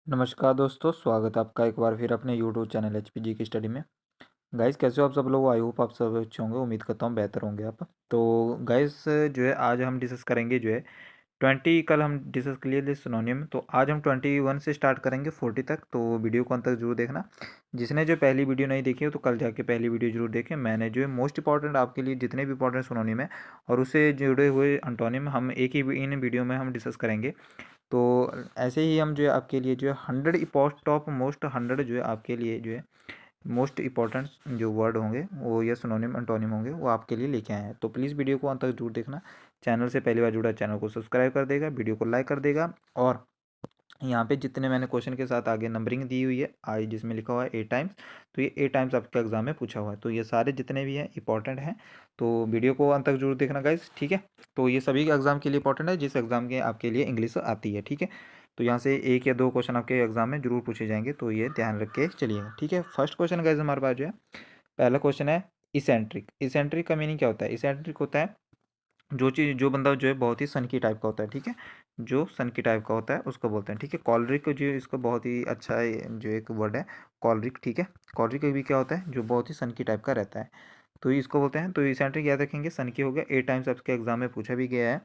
नमस्कार दोस्तों, स्वागत है आपका एक बार फिर अपने यूट्यूब चैनल एचपीजी की स्टडी में। गाइस कैसे हो आप सब लोग? आई होप आप सब अच्छे होंगे, उम्मीद करता हूँ बेहतर होंगे आप। तो गाइस जो है आज हम डिस्कस करेंगे जो है 20, कल हम डिस्कस कर लिए सिनोनियम, तो आज हम 21 से स्टार्ट करेंगे 40 तक। तो वीडियो को अंत तक जरूर देखना। जिसने जो पहली वीडियो नहीं देखी हो तो कल जाके पहली वीडियो जरूर देखें। मैंने जो है मोस्ट इंपॉर्टेंट आपके लिए जितने भी इंपॉर्टेंट सिनोनियम है और उससे जुड़े हुए अंटोनिम हम एक ही इन वीडियो में हम डिस्कस करेंगे। तो ऐसे ही हम जो है आपके लिए जो है 100 टॉप मोस्ट 100 जो है आपके लिए जो है मोस्ट इंपॉर्टेंट जो वर्ड होंगे वो या सिनोनिम एंटोनिम होंगे वो आपके लिए लेके आए हैं। तो प्लीज़ वीडियो को अंत तक जरूर देखना। चैनल से पहली बार जुड़ा चैनल को सब्सक्राइब कर देगा, वीडियो को लाइक कर देगा। और यहाँ पे जितने मैंने क्वेश्चन के साथ आगे नंबरिंग दी हुई है आई जिसमें लिखा हुआ है 8 टाइम्स, तो ये 8 टाइम्स आपके एग्जाम में पूछा हुआ है। तो ये सारे जितने भी हैं इंपॉर्टेंट हैं, तो वीडियो को अंत तक जरूर देखना गाइस, ठीक है। तो ये सभी एग्जाम के लिए इंपॉर्टेंट है जिस एग्जाम के आपके लिए इंग्लिश आती है, ठीक है। तो यहाँ से एक या दो क्वेश्चन आपके एग्जाम में जरूर पूछे जाएंगे, तो ये ध्यान रख के चलिएगा, ठीक है। फर्स्ट क्वेश्चन गाइस हमारे पास जो है पहला क्वेश्चन है इसेंट्रिक। इसेंट्रिक का मीनिंग क्या होता है? इसेंट्रिक होता है जो चीज़ जो बंदा जो है बहुत ही सन की टाइप का होता है, ठीक है। जो सन की टाइप का होता है उसको बोलते हैं, ठीक है। कॉलरिक जो इसका बहुत ही अच्छा है जो एक वर्ड है कॉलरिक, ठीक है। कॉलरिक भी क्या होता है? जो बहुत ही सन की टाइप का रहता है, तो इसको बोलते हैं। तो इसेंट्रिक याद रखेंगे, सन की हो गया। 8 टाइम्स आपके एग्जाम में पूछा भी गया है।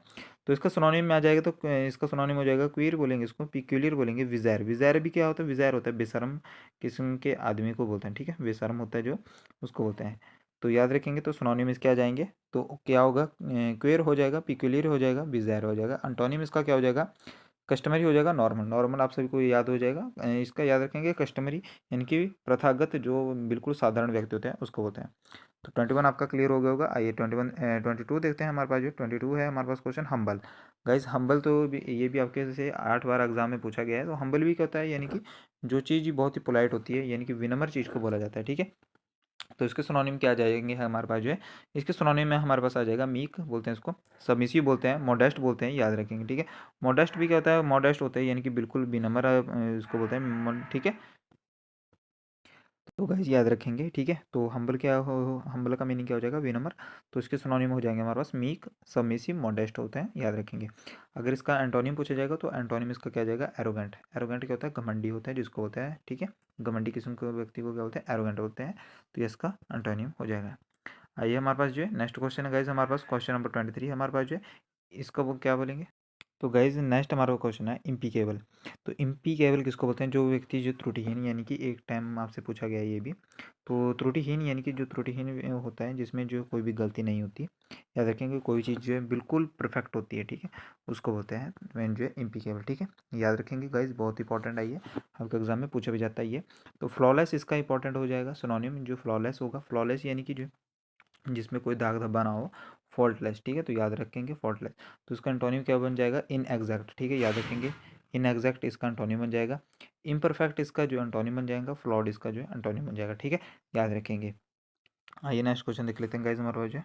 तो इसका सिनोनिम में आ जाएगा, तो इसका सिनोनिम हो जाएगा क्वीर बोलेंगे इसको, पिक्यूलियर बोलेंगे, विज़ायर। विज़ायर भी क्या होता है? विज़ायर होता है बेशर्म किस्म के आदमी को बोलते हैं, ठीक है। बेशर्म होता है जो, उसको बोलते हैं। तो याद रखेंगे। तो सिनोनिम्स क्या आ जाएंगे? तो क्या होगा? क्वेर हो जाएगा, पिक्यूलियर हो जाएगा, बिज़ायर हो जाएगा। अंटोनिम इसका क्या हो जाएगा? कस्टमरी हो जाएगा, नॉर्मल। नॉर्मल आप सभी को याद हो जाएगा। इसका याद रखेंगे कस्टमरी, यानी कि प्रथागत जो बिल्कुल साधारण व्यक्ति होते हैं उसको बोलते हैं। तो 21 आपका क्लियर हो गया होगा। आइए 22 देखते हैं। हमारे पास जो 22 है हमारे पास क्वेश्चन हम्बल। गाइस हम्बल तो ये भी आपके से 8 बार एग्जाम में पूछा गया है। तो हम्बल भी क्या होता है? यानी कि जो चीज़ बहुत ही पोलाइट होती है, यानी कि विनम्र चीज़ को बोला जाता है, ठीक है। तो इसके सिनोनिम क्या आ जाएंगे हमारे पास जो है? इसके सिनोनिम में हमारे पास आ जाएगा मीक बोलते हैं इसको, सबमिसिव बोलते हैं, मॉडेस्ट बोलते हैं, याद रखेंगे, ठीक है। मॉडेस्ट भी क्या होता है? मॉडेस्ट होता है यानी कि बिल्कुल विनम्र इसको बोलते हैं, ठीक है। तो गाइस याद रखेंगे, ठीक है। तो हम्बल क्या हो? हम्बल का मीनिंग क्या हो जाएगा? विनम्र। तो इसके सिनोनिम हो जाएंगे हमारे पास मीक, सबमिसिव, मॉडेस्ट होते हैं, याद रखेंगे। अगर इसका एंटोनिम पूछा जाएगा तो एंटोनिम इसका क्या जाएगा? एरोगेंट। एरोगेंट क्या होता है? घमंडी होता है जिसको होता है, ठीक है। घमंडी किस्म के व्यक्ति को क्या बोलते हैं? एरोगेंट बोलते हैं। तो ये इसका एंटोनिम हो जाएगा। आइए हमारे पास जो है नेक्स्ट क्वेश्चन है गाइज, हमारे पास क्वेश्चन नंबर 23 हमारे पास जो है इसका वो क्या बोलेंगे? तो गाइज नेक्स्ट हमारा क्वेश्चन है इम्पीकेबल। तो इम्पीकेबल किसको बोलते हैं? जो व्यक्ति जो त्रुटिहीन, यानी कि एक टाइम आपसे पूछा गया है ये भी। तो त्रुटिहीन यानी कि जो त्रुटिहीन होता है जिसमें जो कोई भी गलती नहीं होती, याद रखेंगे। कोई चीज़ जो है बिल्कुल परफेक्ट होती है, ठीक है, उसको बोलते हैं मैन जो है इम्पीकेबल, ठीक है। याद रखेंगे गाइज, बहुत इंपॉर्टेंट है ये, आपके एग्जाम में पूछा भी जाता है ये। तो फ्लॉलेस इसका इंपॉर्टेंट हो जाएगा सिनोनिम, जो फ्लॉलेस होगा। फ्लॉलेस यानी कि जो जिसमें कोई दाग धब्बा ना हो, फॉल्टलेस, ठीक है। तो याद रखेंगे फॉल्टलेस। तो इसका एंटोनिम क्या बन जाएगा? इनएग्जैक्ट, ठीक है, याद रखेंगे। इनएग्जैक्ट इसका एंटोनिम बन जाएगा। इम्परफेक्ट इसका जो एंटोनिम बन जाएगा। फ्लॉड इसका जो एंटोनिम बन जाएगा, ठीक है, याद रखेंगे। आइए नेक्स्ट क्वेश्चन देख लेते हैं गाइज हमारे पास जो है।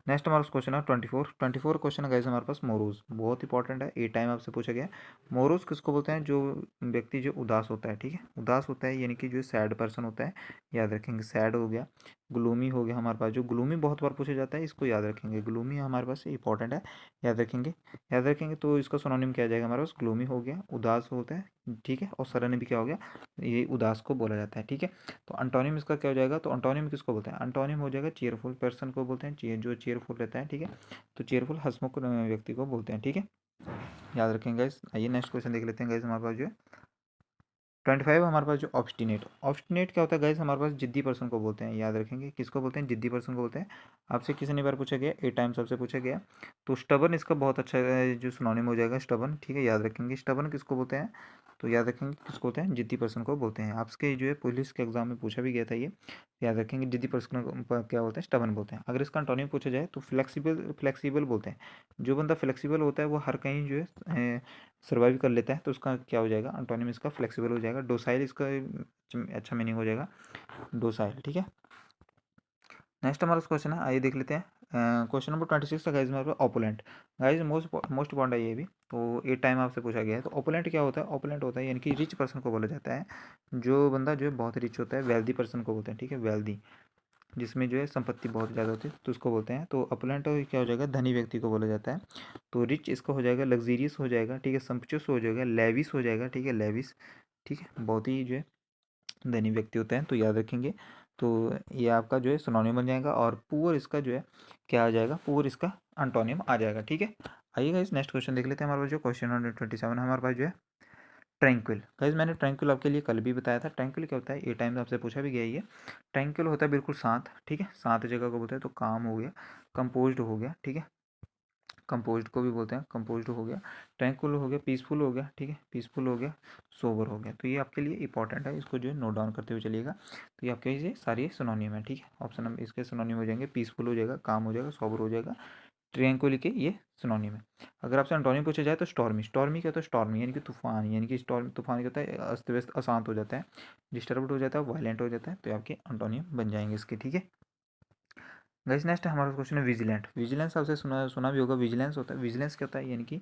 नेक्स्ट हमारा क्वेश्चन है 24 क्वेश्चन है गाइस हमारे पास मोरूज, बहुत इंपॉर्टेंट है, ए टाइम आपसे पूछा गया है। मोरूज किसको बोलते हैं? जो व्यक्ति जो उदास होता है, ठीक है, उदास होता है यानी कि जो सैड पर्सन होता है, याद रखेंगे। सैड हो गया, ग्लूमी हो गया हमारे पास। जो ग्लूमी बहुत बार पूछा जाता है, इसको याद रखेंगे। ग्लूमी हमारे पास इंपॉर्टेंट है, याद रखेंगे। याद रखेंगे। तो इसका सिनोनिम क्या आ जाएगा हमारे पास? ग्लूमी हो गया, उदास होता है, ठीक है। और सरन भी क्या हो गया? ये उदास को बोला जाता है, ठीक है। तो अंटोनिम इसका क्या हो जाएगा? तो अंटोनिम किसको बोलते हैं? अंटोनिम हो जाएगा चीयरफुल पर्सन को बोलते हैं, जो चीयरफुल रहता है, ठीक है। तो चीयरफुल हंसमुख व्यक्ति को बोलते हैं, ठीक है, याद रखेंगे गाइस। आइए नेक्स्ट क्वेश्चन देख लेते हैं गाइस हमारे पास जो है 25 हमारे पास जो ऑब्स्टिनेट। ऑब्स्टिनेट क्या होता है गाइस? हमारे पास जिद्दी पर्सन को बोलते हैं, याद रखेंगे। किसको बोलते हैं? जिद्दी पर्सन को बोलते हैं। आपसे कितनी बार पूछा गया? 8 टाइम्स आपसे पूछा गया। तो स्टबन इसका बहुत अच्छा जो सिनोनिम हो जाएगा, स्टबन, ठीक है, याद रखेंगे। स्टबन किसको बोलते हैं? तो याद रखेंगे किसको बोलते हैं? जिद्दी पर्सन को बोलते हैं। आपके जो है पुलिस के एग्जाम में पूछा भी गया था ये, याद रखेंगे। जिद्दी पर्सन को क्या बोलते हैं? स्टबन बोलते हैं। अगर इसका एंटोनिम पूछा जाए तो फ्लेक्सिबल, फ्लेक्सिबल बोलते हैं। जो बंदा फ्लेक्सिबल होता है वो हर कहीं जो है सर्वाइव कर लेता है, तो उसका क्या हो जाएगा? एंटोनिम इसका फ्लेक्सिबल हो जाएगा। डोसाइल इसका अच्छा मीनिंग हो जाएगा, डोसाइल, ठीक है। नेक्स्ट हमारा क्वेश्चन है, आइए देख लेते हैं। क्वेश्चन नंबर 26 का गाइज हमारे ओपोलेंट। गाइज मोस्ट मोस्ट इंपॉर्टेंट है ये भी। तो ये टाइम आपसे पूछा गया है। तो ओपोलेंट क्या होता है? ओपोलेंट होता है यानी कि रिच पर्सन को बोला जाता है। जो बंदा जो है बहुत रिच होता है, वेल्दी पर्सन को बोलते हैं, ठीक है, वेल्दी। जिसमें जो है संपत्ति बहुत ज़्यादा होती है तो उसको बोलते हैं। तो अपुलेंट क्या हो जाएगा, धनी व्यक्ति को बोला जाता है। तो रिच इसका हो जाएगा लग्जीरियस हो जाएगा, ठीक है, सम्पचुस हो जाएगा, लेविस हो जाएगा, ठीक है, लेविस, ठीक है, बहुत ही जो है धनी व्यक्ति होते हैं, तो याद रखेंगे। तो ये आपका जो है सिनोनिम बन जाएगा। और पुअर इसका जो है क्या आ जाएगा, पुअर इसका एंटोनिम आ जाएगा, ठीक है। आइएगा इस नेक्स्ट क्वेश्चन देख लेते हैं। हमारे पास जो क्वेश्चन नंबर 27 हमारे पास जो है ट्रैंक्विल। गाइस मैंने ट्रैंक्विल आपके लिए कल भी बताया था। ट्रैंक्विल क्या होता है, ये टाइम आपसे पूछा भी गया ही है। ट्रैंक्विल होता है बिल्कुल शांत, ठीक है, शांत जगह को बोलते हैं। तो काम हो गया, कंपोज्ड हो गया, ठीक है, कंपोज्ड को भी बोलते हैं, कंपोज्ड हो गया, ट्रैंक्विल हो गया, पीसफुल हो गया, ठीक है, पीसफुल हो गया, सोबर हो गया। तो ये आपके लिए इंपॉर्टेंट है, इसको जो है नोट डाउन करते हुए चलिएगा। तो ये आपके ये सारी सिनोनिम है, ठीक है। ऑप्शन नंबर इसके सिनोनिम हो जाएंगे, पीसफुल हो जाएगा, काम हो जाएगा, सोबर हो जाएगा, ट्रैंक्विल के ये सिनोनिम है। अगर आपसे एंटोनिम पूछा जाए तो स्टॉर्मी। स्टॉर्मी क्या होता है, स्टॉर्मी यानी कि तूफान, यानी कि स्टॉर्म तूफान क्या होता है, अस्त व्यस्त अशांत हो जाता है, डिस्टर्ब्ड हो जाता है, वायलेंट हो जाता है। तो आपके एंटोनिम बन जाएंगे इसके, ठीक है। गाइस नेक्स्ट हमारा क्वेश्चन है विजिलेंट। विजिलेंस आपसे सुना सुना भी होगा। विजिलेंस होता है, विजिलेंस क्या होता है, यानी कि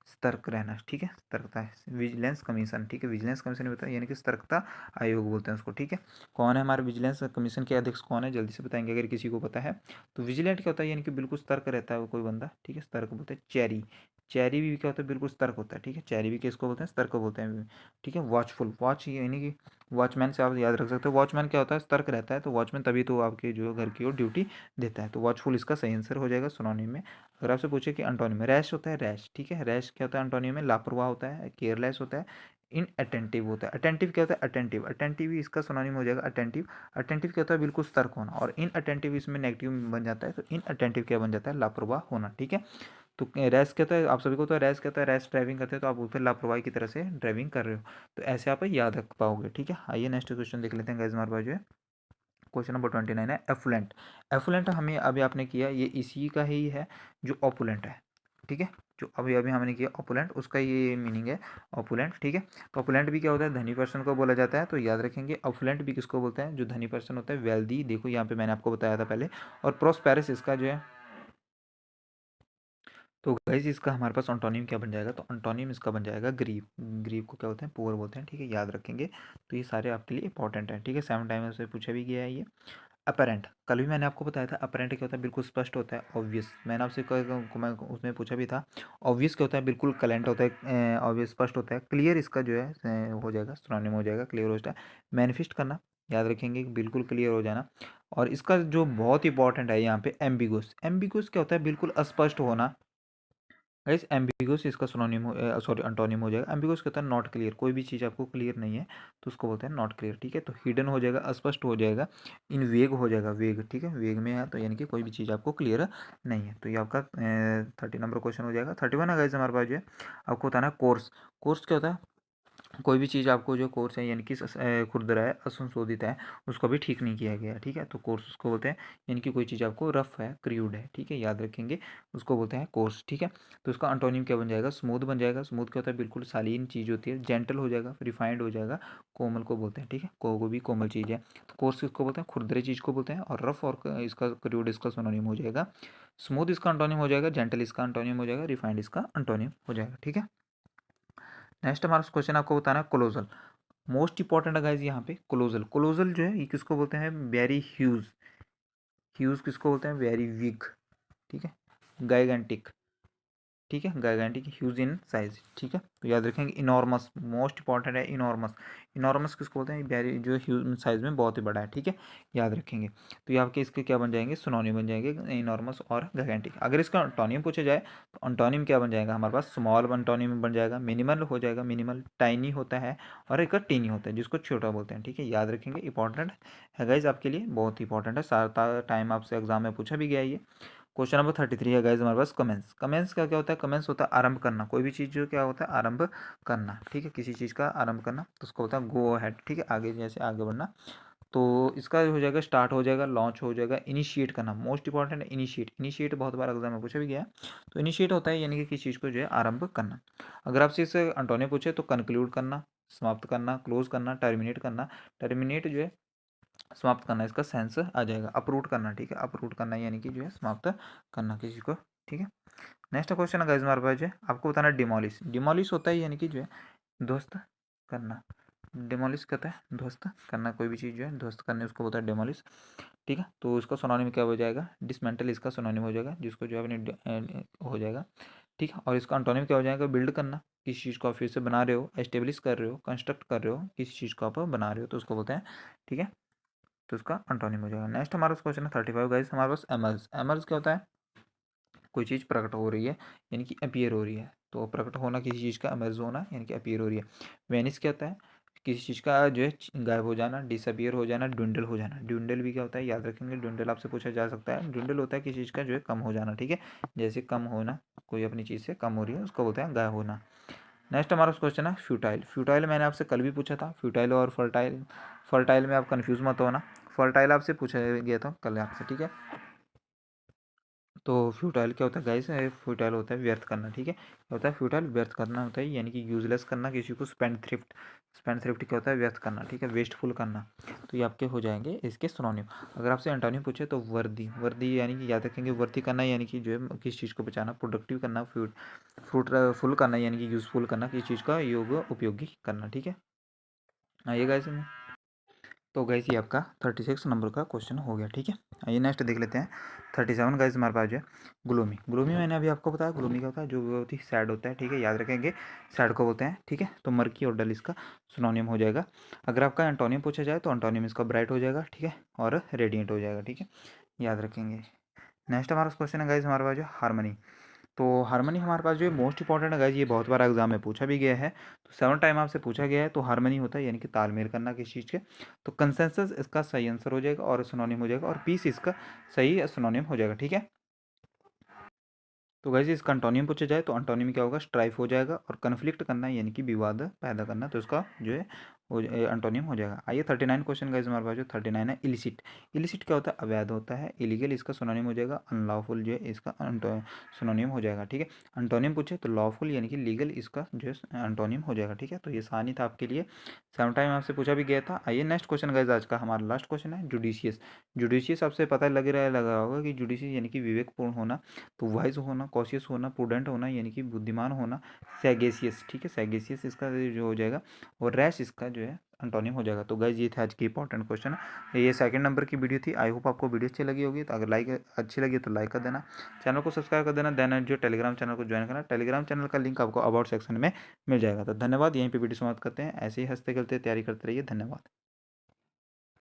सतर्क रहना, ठीक है, सतर्कता है। विजिलेंस कमीशन, ठीक है, विजिलेंस कमीशन होता है यानी कि सतर्कता आयोग बोलते हैं उसको, ठीक है। कौन है हमारे विजिलेंस कमीशन के अध्यक्ष, कौन है, जल्दी से बताएंगे अगर किसी को पता है तो। विजिलेंट क्या होता है, यानी कि बिल्कुल सतर्क रहता है वो कोई बंदा, ठीक है, सतर्क बोलते हैं। चेरी, चेरी भी क्या होता है, बिल्कुल सतर्क होता है, ठीक है, चेरी भी किसको बोलते हैं, सतर्क बोलते हैं, ठीक है। वॉचफुल, वॉच यानी कि वॉचमैन से आप याद रख सकते हो। वॉचमैन क्या होता है, सतर्क रहता है। तो वॉचमैन तभी तो आपके जो घर की ओर ड्यूटी देता है। तो वॉचफुल इसका सही आंसर हो जाएगा सिनोनिम में। अगर आपसे पूछे कि एंटोनिम में, रैश होता है, रैश, ठीक है, रैश क्या होता है एंटोनिम में, लापरवाह होता है, केयरलेस होता है, इनअटेंटिव होता है। अटेंटिव क्या होता है, अटेंटिव, अटेंटिव ही इसका सिनोनिम हो जाएगा, अटेंटिव। अटेंटिव क्या होता है, बिल्कुल सतर्क होना। और इनअटेंटिव इसमें नेगेटिव बन जाता है, तो इनअटेंटिव क्या बन जाता है, लापरवाह होना, ठीक है। तो रैश कहता है आप सभी को, तो रैश कहता है, रैश ड्राइविंग करते हैं तो आप बोलते हैं लापरवाही की तरह से ड्राइविंग कर रहे हो। तो ऐसे आप याद रख पाओगे, ठीक है। आइए नेक्स्ट क्वेश्चन देख लेते हैं गाइस हमारे पास जो है क्वेश्चन नंबर 29 है एफ्लुएंट। एफ्लुएंट हमें अभी आपने किया, ये इसी का ही है जो ऑपुलेंट है, ठीक है। जो अभी अभी हमने किया ऑपुलेंट, उसका ये मीनिंग है ऑपुलेंट, ठीक है। तो ऑपुलेंट भी क्या होता है, धनी पर्सन को बोला जाता है। तो याद रखेंगे ऑपुलेंट भी किसको बोलते हैं, जो धनी पर्सन होता है, वेल्दी, देखो यहाँ पे मैंने आपको बताया था पहले। और प्रोस्पेरस इसका जो है, तो गाइस इसका हमारे पास एंटोनिम क्या बन जाएगा, तो एंटोनिम इसका बन जाएगा गरीब। गरीब को क्या होते हैं, पुअर बोलते हैं, ठीक है, याद रखेंगे। तो ये सारे आपके लिए इंपॉर्टेंट है, ठीक है, 7 टाइम से पूछा भी गया है ये। अपरेंट, कल भी मैंने आपको बताया था अपरेंट क्या होता है, बिल्कुल स्पष्ट होता है, ऑब्वियस। मैंने आपसे मैं उसमें पूछा भी था, ऑब्वियस क्या होता है, बिल्कुल कलेंट होता है, ऑब्वियस स्पष्ट होता है। क्लियर इसका जो है हो जाएगा, सिनोनिम हो जाएगा, क्लियर हो जाता है। मैनिफेस्ट करना, याद रखेंगे, बिल्कुल क्लियर हो जाना। और इसका जो बहुत इंपॉर्टेंट है यहाँ पे एम्बिगुअस। एम्बिगुअस क्या होता है, बिल्कुल अस्पष्ट होना। गाइस एम्बिगुअस इसका सिनोनिम सॉरी एंटोनिम हो जाएगा। एम्बिगुअस कहता है नॉट क्लियर, कोई भी चीज़ आपको क्लियर नहीं है तो उसको बोलते हैं नॉट क्लियर, ठीक है। तो हिडन हो जाएगा, अस्पष्ट हो जाएगा। इन वेग हो जाएगा, वेग, ठीक है, वेग में है तो यानी कि कोई भी चीज़ आपको क्लियर नहीं है। तो ये आपका 30 नंबर क्वेश्चन हो जाएगा। 31 है गाइस हमारे पास जो है, आपको बताना है कोर्स। कोर्स क्या होता है, कोई भी चीज़ आपको जो कोर्स है यानी कि खुरदरा है, असंशोधित है, उसको भी ठीक नहीं किया गया, ठीक है। तो कोर्स उसको बोलते हैं, यानी कि कोई चीज़ आपको रफ है, क्रूड है, ठीक है, याद रखेंगे, उसको बोलते हैं कोर्स, ठीक है। तो उसका एंटोनिम क्या बन जाएगा, स्मूथ बन जाएगा। स्मूथ क्या होता है, बिल्कुल शालीन चीज़ होती है। जेंटल हो जाएगा, रिफाइंड हो जाएगा, कोमल को बोलते हैं, ठीक है, को भी कोमल चीज़ है। तो कोर्स किसको बोलते हैं, खुरदरे चीज़ को बोलते हैं। और रफ और इसका क्रूड इसका सिनोनिम हो जाएगा। स्मूथ इसका एंटोनिम हो जाएगा, जेंटल इसका एंटोनिम हो जाएगा, रिफाइंड इसका एंटोनिम हो जाएगा, ठीक है। नेक्स्ट हमारा क्वेश्चन आपको बताना है क्लोजल। मोस्ट इंपॉर्टेंट है गाइज यहाँ पे क्लोजल। क्लोजल जो है ये किसको बोलते हैं, वेरी ह्यूज। ह्यूज किसको बोलते हैं, वेरी विग, ठीक है, गाइगेंटिक, ठीक है, गाइगेंटिक, ह्यूज इन साइज, ठीक है। तो याद रखेंगे इनॉर्मस, मोस्ट इंपॉर्टेंट है इनॉर्मस। इनॉर्मस किसको बोलते हैं, वेरी जो ह्यूज साइज में बहुत ही बड़ा है, ठीक है, याद रखेंगे। तो ये आपके इसके क्या बन जाएंगे, सिनोनिम बन जाएंगे, इनॉर्मस और गाइगेंटिक। अगर इसका अंटोनिम पूछा जाए तो अंटोनिम क्या बन जाएगा हमारे पास, स्मॉल अंटोनिम बन जाएगा, मिनिमल हो जाएगा, मिनिमल, टाइनी होता है, और एक टीनी होता है जिसको छोटा बोलते हैं, ठीक है, याद रखेंगे, इंपॉर्टेंट है गाइज आपके लिए, बहुत इंपॉर्टेंट है, सारा टाइम आपसे एग्जाम में पूछा भी गया है ये। क्वेश्चन नंबर 33 है गाइज हमारे पास कमेंस। कमेंस का क्या होता है, कमेंस होता है आरंभ करना, कोई भी चीज़ जो क्या होता है आरंभ करना, ठीक है, किसी चीज़ का आरंभ करना, तो उसको होता है गो अहेड, ठीक है, आगे जैसे आगे बढ़ना। तो इसका हो जाएगा स्टार्ट हो जाएगा, लॉन्च हो जाएगा, इनिशिएट करना, मोस्ट इंपॉर्टेंट है इनिशिएट। इनिशिएट बहुत बार एग्जाम में पूछा भी गया है। तो इनिशिएट होता है यानी कि किसी चीज़ को जो है आरंभ करना। अगर आपसे इसे अंटोनिम पूछे तो कंक्लूड करना, समाप्त करना, क्लोज करना, टर्मिनेट करना। टर्मिनेट जो है समाप्त करना, इसका सेंस आ जाएगा। अपरूट करना, ठीक है, अपरूट करना यानी कि जो है समाप्त करना किसी को, ठीक है। नेक्स्ट क्वेश्चन है गाइस हमारे पास जो है, आपको बताना डिमोलिश। डिमोलिश होता है यानी कि जो है ध्वस्त करना, डिमोलिश कहता है ध्वस्त करना, कोई भी चीज़ जो है ध्वस्त करने उसको बोलता है डिमोलिश। ठीक है, तो उसका सिनोनिम क्या हो जाएगा, डिसमेंटल इसका सिनोनिम हो जाएगा, जिसको जो है अपने हो जाएगा। ठीक है, और इसका एंटोनिम क्या हो जाएगा, बिल्ड करना, किसी चीज़ को आप फिर से बना रहे हो, एस्टेब्लिश कर रहे हो, कंस्ट्रक्ट कर रहे हो, किसी चीज़ को आप बना रहे हो तो उसको बोलते हैं। ठीक है, तो उसका एंटोनिम हो जाएगा। नेक्स्ट हमारा क्वेश्चन है 35 गाइस, हमारे पास एमर्ज। एमर्ज क्या होता है, कोई चीज़ प्रकट हो रही है यानी कि अपीयर हो रही है, तो प्रकट होना किसी चीज़ का, एमर्ज होना यानी कि अपीयर हो रही है। वेनिस क्या होता है, किसी चीज़ का जो है गायब हो जाना, डिसअपियर हो जाना, ड्विंडल हो जाना। ड्विंडल भी क्या होता है, याद रखेंगे, ड्विंडल आपसे पूछा जा सकता है। ड्विंडल होता है किसी चीज़ का जो है कम हो जाना। ठीक है, जैसे कम होना, कोई अपनी चीज़ से कम हो रही है उसको बोलते हैं गायब होना। नेक्स्ट हमारा क्वेश्चन है फ्यूटाइल। फ्यूटाइल मैंने आपसे कल भी पूछा था, फ्यूटाइल और फर्टाइल। फर्टाइल में आप कंफ्यूज मत होना, फर्टाइल आपसे पूछा गया था कल आपसे। ठीक है, तो फ्यूटाइल क्या होता है गाइस, फ्यूटाइल होता है व्यर्थ करना। ठीक है, क्या होता है फ्यूटाइल, व्यर्थ करना होता है, यानी कि यूजलेस करना किसी को। स्पेंड थ्रिफ्ट, स्पेंड थ्रिफ्ट क्या होता है, व्यर्थ करना। ठीक है, वेस्टफुल करना। तो ये आपके हो जाएंगे इसके सिनोनिम। अगर आपसे एंटोनिम पूछे तो वर्दी, वर्दी यानी कि याद रखेंगे, वर्दी करना यानी कि जो है किसी चीज़ को बचाना, प्रोडक्टिव करना, फ्रूटफुल करना यानी कि यूजफुल करना, किसी चीज़ का योग उपयोगी करना। ठीक है, आइए गाइस में, तो गाइस ये आपका 36 नंबर का क्वेश्चन हो गया। ठीक है, आइए नेक्स्ट देख लेते हैं 37 गाइस हमारे पास जो है ग्लूमी। ग्लूमी मैंने अभी आपको बताया, ग्लूमी क्या होता है, जो बहुत ही सैड होता है। ठीक है, याद रखेंगे सैड को बोलते हैं। ठीक है, तो मर्की और डल इसका सिनोनिम हो जाएगा। अगर आपका एंटोनिम पूछा जाए तो एंटोनिम इसका ब्राइट हो जाएगा। ठीक है, और रेडियंट हो जाएगा। ठीक है, याद रखेंगे। नेक्स्ट हमारा क्वेश्चन है गाइस हमारे पास जो हारमोनी। तो हारमोनी हमारे पास जो है मोस्ट इंपॉर्टेंट है गाइस, ये बहुत बार एग्जाम में पूछा भी गया है, तो 7 टाइम आपसे पूछा गया है। तो हारमोनी होता है यानी कि तालमेल करना किसी चीज़ के। तो कंसेंसस इसका सही आंसर हो जाएगा और सिनोनिम हो जाएगा, और पीस इसका सही सिनोनिम हो जाएगा। ठीक है, तो गाइस इसका अंटोनियम पूछा जाए तो अंटोनियम क्या होगा, स्ट्राइफ हो जाएगा, और कन्फ्लिक्ट करना यानी कि विवाद पैदा करना, तो इसका जो है अंटोनियम हो जाएगा। आइए 39 क्वेश्चन गाइस हमारे पास जो 39 है इलिसिट। इलिसिट क्या होता है, अवैध होता है। इलीगल इसका सिनोनिम हो जाएगा, अनलॉफुल जो है इसका सिनोनिम हो जाएगा। ठीक है, अंटोनियम पूछे तो लॉफुल यानी कि लीगल इसका जो है अंटोनियम हो जाएगा। ठीक है, तो ये आसानी था आपके लिए, 7 टाइम आपसे पूछा भी गया था। आइए नेक्स्ट क्वेश्चन गाइस, आज का हमारा लास्ट क्वेश्चन है जुडिशियस। जुडिशियस आपसे पता लगा होगा कि जुडिशियस यानी कि विवेकपूर्ण होना, तो वाइज होना, कॉशियस होना, प्रूडेंट होना यानी कि बुद्धिमान होना, सैगेसियस। ठीक है, सैगेसियस इसका जो हो जाएगा, और रैश इसका जो है अंटोनिम हो जाएगा। तो गाइज ये थे आज की इंपॉर्टेंट क्वेश्चन। ये सेकंड नंबर की वीडियो थी। आई होप आपको वीडियो अच्छी लगी होगी, तो अगर लाइक अच्छी लगी तो लाइक कर देना, चैनल को सब्सक्राइब कर देना, देन जो टेलीग्राम चैनल को ज्वाइन करना। टेलीग्राम चैनल का लिंक आपको अबाउट सेक्शन में मिल जाएगा। तो धन्यवाद, यहीं पर वीडियो समाप्त करते हैं। ऐसे ही हंसते खेलते तैयारी करते रहिए। धन्यवाद।